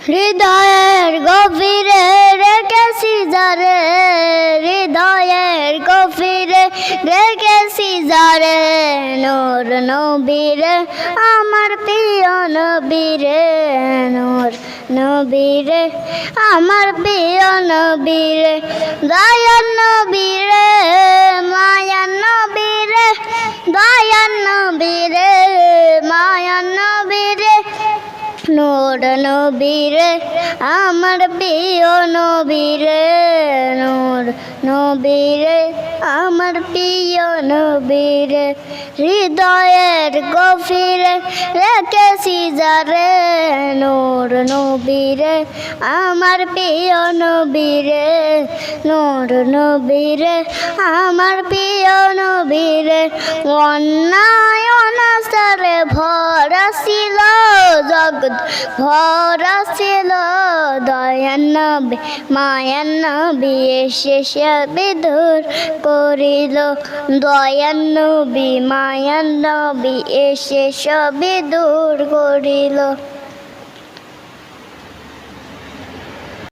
হৃদয়ের গভীরে রেখেছি যারে, হৃদয়ের গভীরে রেখেছি যারে, নূর নবীরে আমার প্রিয় নবীরে, নূর নবীরে আমার প্রিয় নবীরে, দয়ার নবীরে মায়ার নবীরে, দয়ার নবীরে মায়ার নবীরে, নূর নবীরে আমার প্রিয় নবীরে, নূর নবীরে আমার প্রিয় নবীরে, হৃদয়ের গভীরে রেখেছি যারে, নূর নবীরে আমার প্রিয় নবীরে, নূর নবীরে আমার প্রিয় নবীরে, অন্যায় অনাচারে ভরা ছিল জগৎ, ভরা ছিল, দয়ার নবী মায়ার নবী এসে সবে দূর করিল, দয়ার নবী মায়ার নবী এসে সবে দূর করিল।